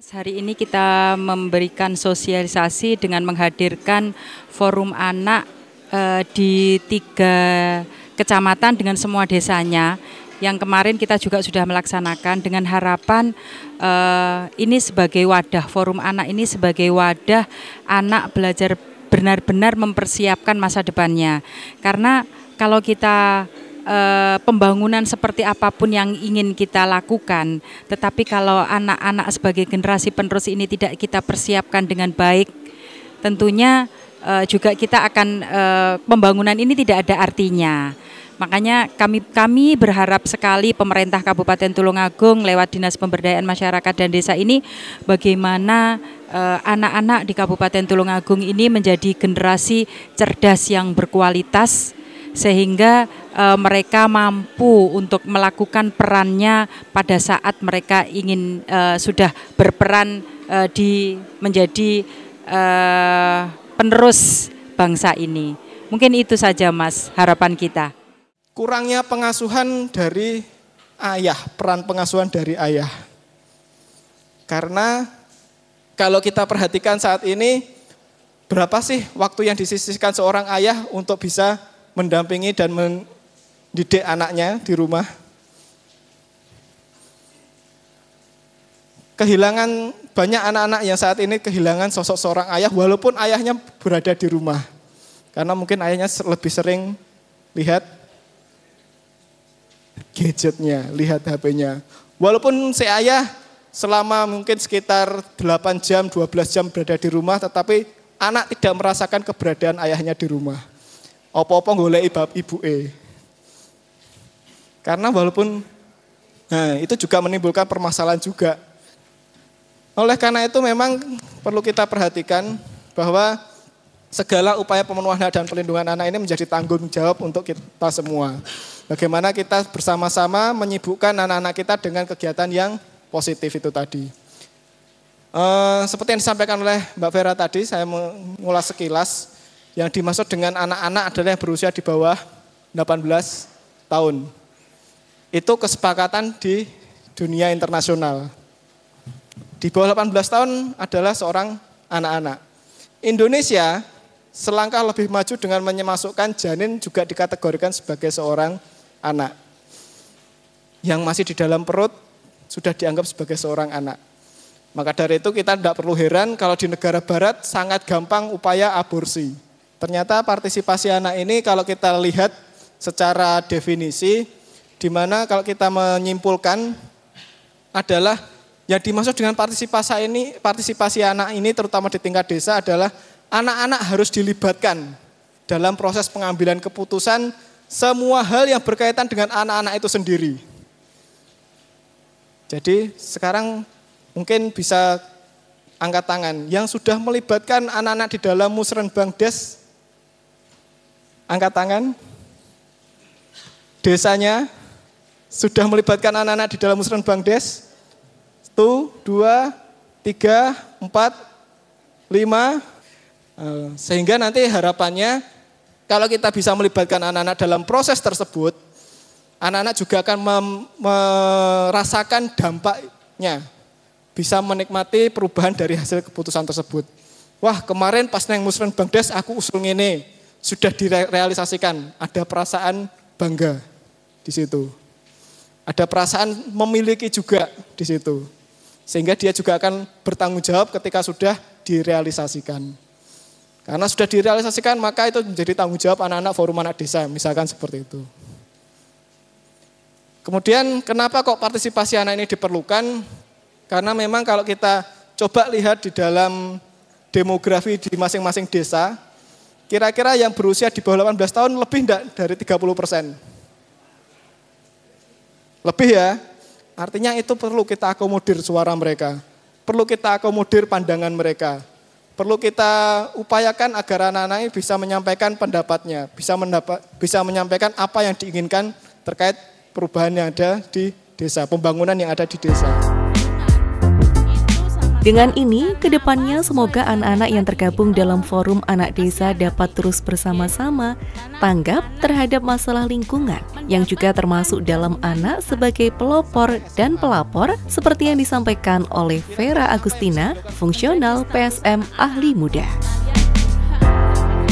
Hari ini kita memberikan sosialisasi dengan menghadirkan forum anak di 3 kecamatan dengan semua desanya. Yang kemarin kita juga sudah melaksanakan dengan harapan ini sebagai wadah, forum anak ini sebagai wadah anak belajar benar-benar mempersiapkan masa depannya. Karena kalau kita pembangunan seperti apapun yang ingin kita lakukan, tetapi kalau anak-anak sebagai generasi penerus ini tidak kita persiapkan dengan baik, tentunya juga kita akan pembangunan ini tidak ada artinya. Makanya kami berharap sekali pemerintah Kabupaten Tulungagung lewat Dinas Pemberdayaan Masyarakat dan Desa ini bagaimana anak-anak di Kabupaten Tulungagung ini menjadi generasi cerdas yang berkualitas, sehingga mereka mampu untuk melakukan perannya pada saat mereka ingin sudah berperan menjadi penerus bangsa ini. Mungkin itu saja Mas, harapan kita. Kurangnya pengasuhan dari ayah, peran pengasuhan dari ayah. Karena kalau kita perhatikan saat ini, berapa sih waktu yang disisihkan seorang ayah untuk bisa mendampingi dan mendidik anaknya di rumah? Kehilangan banyak anak-anak yang saat ini kehilangan sosok seorang ayah walaupun ayahnya berada di rumah. Karena mungkin ayahnya lebih sering lihat gadgetnya, lihat HP-nya. Walaupun si ayah selama mungkin sekitar 8 jam, 12 jam berada di rumah, tetapi anak tidak merasakan keberadaan ayahnya di rumah. Apa-apa golek ibu-e. Karena walaupun itu juga menimbulkan permasalahan juga. Oleh karena itu memang perlu kita perhatikan bahwa segala upaya pemenuhan hak dan perlindungan anak ini menjadi tanggung jawab untuk kita semua. Bagaimana kita bersama-sama menyibukkan anak-anak kita dengan kegiatan yang positif itu tadi. Seperti yang disampaikan oleh Mbak Vera tadi, saya mengulas sekilas. Yang dimaksud dengan anak-anak adalah yang berusia di bawah 18 tahun. Itu kesepakatan di dunia internasional. Di bawah 18 tahun adalah seorang anak-anak. Indonesia selangkah lebih maju dengan memasukkan janin juga dikategorikan sebagai seorang anak. Yang masih di dalam perut sudah dianggap sebagai seorang anak. Maka dari itu kita tidak perlu heran kalau di negara barat sangat gampang upaya aborsi. Ternyata partisipasi anak ini kalau kita lihat secara definisi, di mana kalau kita menyimpulkan adalah yang dimaksud dengan partisipasi anak ini terutama di tingkat desa adalah anak-anak harus dilibatkan dalam proses pengambilan keputusan semua hal yang berkaitan dengan anak-anak itu sendiri. Jadi sekarang mungkin bisa angkat tangan yang sudah melibatkan anak-anak di dalam Musrenbang Des. Angkat tangan. Desanya sudah melibatkan anak-anak di dalam Musrenbang Des. 1, 2, 3, 4, 5. Sehingga nanti harapannya kalau kita bisa melibatkan anak-anak dalam proses tersebut, anak-anak juga akan merasakan dampaknya. Bisa menikmati perubahan dari hasil keputusan tersebut. Wah, kemarin pas neng Musrenbang Des aku usul ngene, sudah direalisasikan. Ada perasaan bangga di situ. Ada perasaan memiliki juga di situ. Sehingga dia juga akan bertanggung jawab ketika sudah direalisasikan. Karena sudah direalisasikan maka itu menjadi tanggung jawab anak-anak forum anak desa, misalkan seperti itu. Kemudian kenapa kok partisipasi anak ini diperlukan? Karena memang kalau kita coba lihat di dalam demografi di masing-masing desa, kira-kira yang berusia di bawah 18 tahun lebih enggak dari 30%. Lebih ya, artinya itu perlu kita akomodir suara mereka, perlu kita akomodir pandangan mereka, perlu kita upayakan agar anak-anak ini bisa menyampaikan pendapatnya, bisa menyampaikan apa yang diinginkan terkait perubahan yang ada di desa, pembangunan yang ada di desa. Itu sama Dengan ini, kedepannya semoga anak-anak yang tergabung dalam Forum Anak Desa dapat terus bersama-sama tanggap terhadap masalah lingkungan, yang juga termasuk dalam anak sebagai pelopor dan pelapor seperti yang disampaikan oleh Vera Agustina, fungsional PSM Ahli Muda.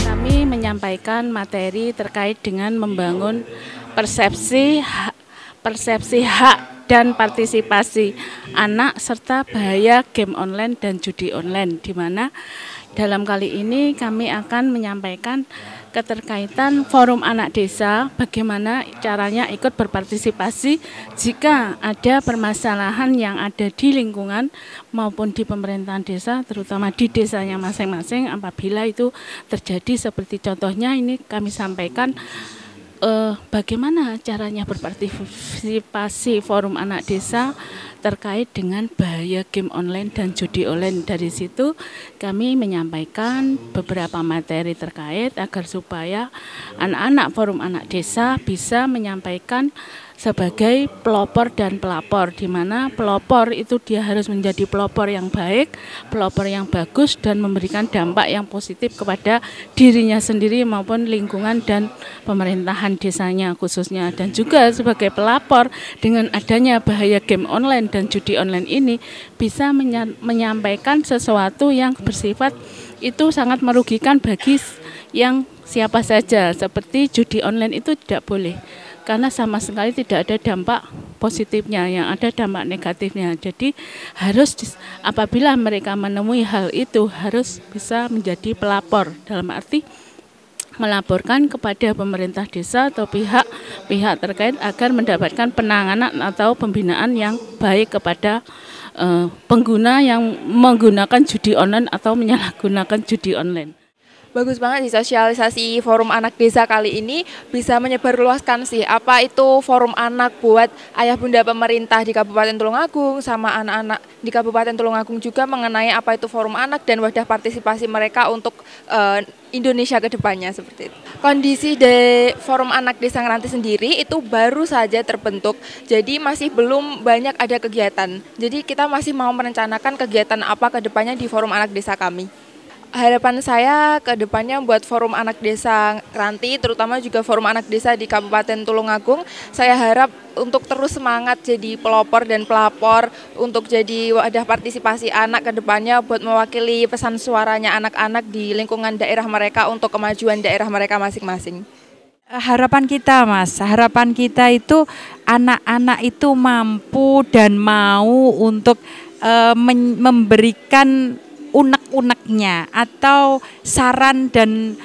Kami menyampaikan materi terkait dengan membangun persepsi hak dan partisipasi anak serta bahaya game online dan judi online, di mana dalam kali ini kami akan menyampaikan keterkaitan Forum Anak Desa, bagaimana caranya ikut berpartisipasi jika ada permasalahan yang ada di lingkungan maupun di pemerintahan desa, terutama di desanya masing-masing. Apabila itu terjadi seperti contohnya ini kami sampaikan bagaimana caranya berpartisipasi Forum Anak Desa terkait dengan bahaya game online dan judi online. Dari situ kami menyampaikan beberapa materi terkait agar supaya anak-anak Forum Anak Desa bisa menyampaikan sebagai pelopor dan pelapor, di mana pelopor itu dia harus menjadi pelopor yang baik, pelopor yang bagus dan memberikan dampak yang positif kepada dirinya sendiri maupun lingkungan dan pemerintahan desanya khususnya. Dan juga sebagai pelapor, dengan adanya bahaya game online dan judi online ini bisa menyampaikan sesuatu yang bersifat itu sangat merugikan bagi yang siapa saja, seperti judi online itu tidak boleh. Karena sama sekali tidak ada dampak positifnya, yang ada dampak negatifnya. Jadi harus apabila mereka menemui hal itu harus bisa menjadi pelapor, dalam arti melaporkan kepada pemerintah desa atau pihak terkait agar mendapatkan penanganan atau pembinaan yang baik kepada pengguna yang menggunakan judi online atau menyalahgunakan judi online. Bagus banget sih sosialisasi Forum Anak Desa kali ini bisa menyebarluaskan sih apa itu Forum Anak buat ayah bunda pemerintah di Kabupaten Tulungagung sama anak-anak di Kabupaten Tulungagung juga mengenai apa itu Forum Anak dan wadah partisipasi mereka untuk Indonesia ke depannya seperti itu. Kondisi di Forum Anak Desa Ngranti sendiri itu baru saja terbentuk, jadi masih belum banyak ada kegiatan. Jadi kita masih mau merencanakan kegiatan apa ke depannya di Forum Anak Desa kami. Harapan saya ke depannya buat Forum Anak Desa Ngranti, terutama juga Forum Anak Desa di Kabupaten Tulungagung, saya harap untuk terus semangat jadi pelopor dan pelapor, untuk jadi wadah partisipasi anak ke depannya buat mewakili pesan suaranya anak-anak di lingkungan daerah mereka untuk kemajuan daerah mereka masing-masing. Harapan kita, Mas, harapan kita itu anak-anak itu mampu dan mau untuk memberikan unek-uneknya atau saran dan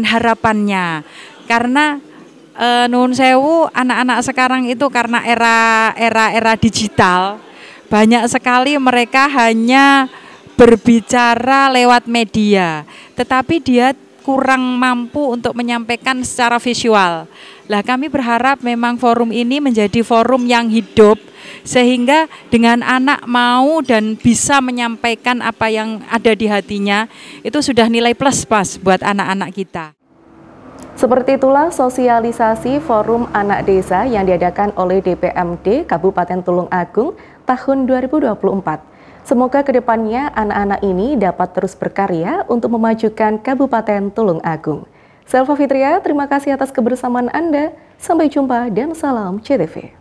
harapannya, karena nuwun sewu anak-anak sekarang itu karena era digital banyak sekali mereka hanya berbicara lewat media, tetapi dia kurang mampu untuk menyampaikan secara visual. Lah kami berharap memang forum ini menjadi forum yang hidup, sehingga dengan anak mau dan bisa menyampaikan apa yang ada di hatinya, itu sudah nilai plus pas buat anak-anak kita. Seperti itulah sosialisasi Forum Anak Desa yang diadakan oleh DPMD Kabupaten Tulungagung tahun 2024. Semoga kedepannya anak-anak ini dapat terus berkarya untuk memajukan Kabupaten Tulungagung. Selva Fitria, terima kasih atas kebersamaan Anda. Sampai jumpa dan salam CTV.